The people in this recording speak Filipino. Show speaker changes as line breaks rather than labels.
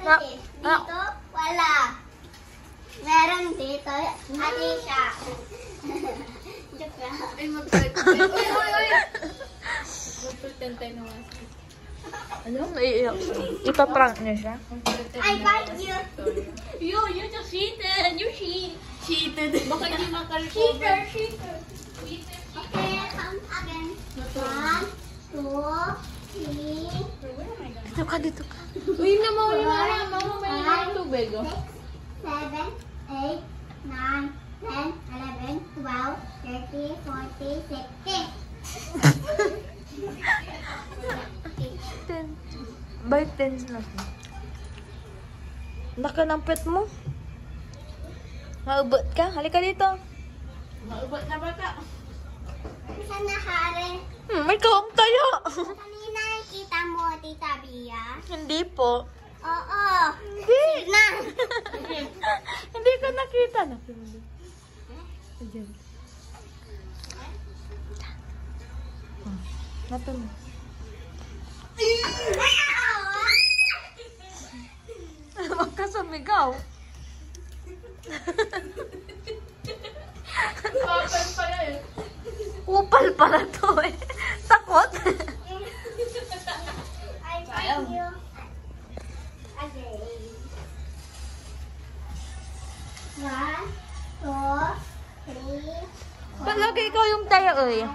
Dito, wala. Meron dito, Alicia. Joke lang.
Ay, mag-pretend. Uy! Mag-pretend tayo naman.
Ano? Naiiyak siya. Ipaprank niya siya.
I bite you.
You just cheated. You cheated. Baka hindi makarecover.
Cheater. Okay, count again. 1, 2, 3,
Dito ka, dito ka.
Uy, namawala na. Mamamay na ng tubig.
6, 7, 8, 9, 10, 11, 12, 13, 14, 15.
10. By 10 na siya. Laka ng pet mo. Maubot ka? Halika dito.
Maubot na bata.
Saan na, Karen?
May kawang tayo.
Kanina nakikita mo, Tita Bia?
Hindi po.
Oo.
Hindi.
Na.
Hindi ko nakita. Napimili. Ayan. Napimili. Huwag ka sumigaw.
Kapal pala eh.
Upal pala to eh. Takot.
I find you. Okay. 1, 2, 3,
Palagi ikaw yung tayo eh.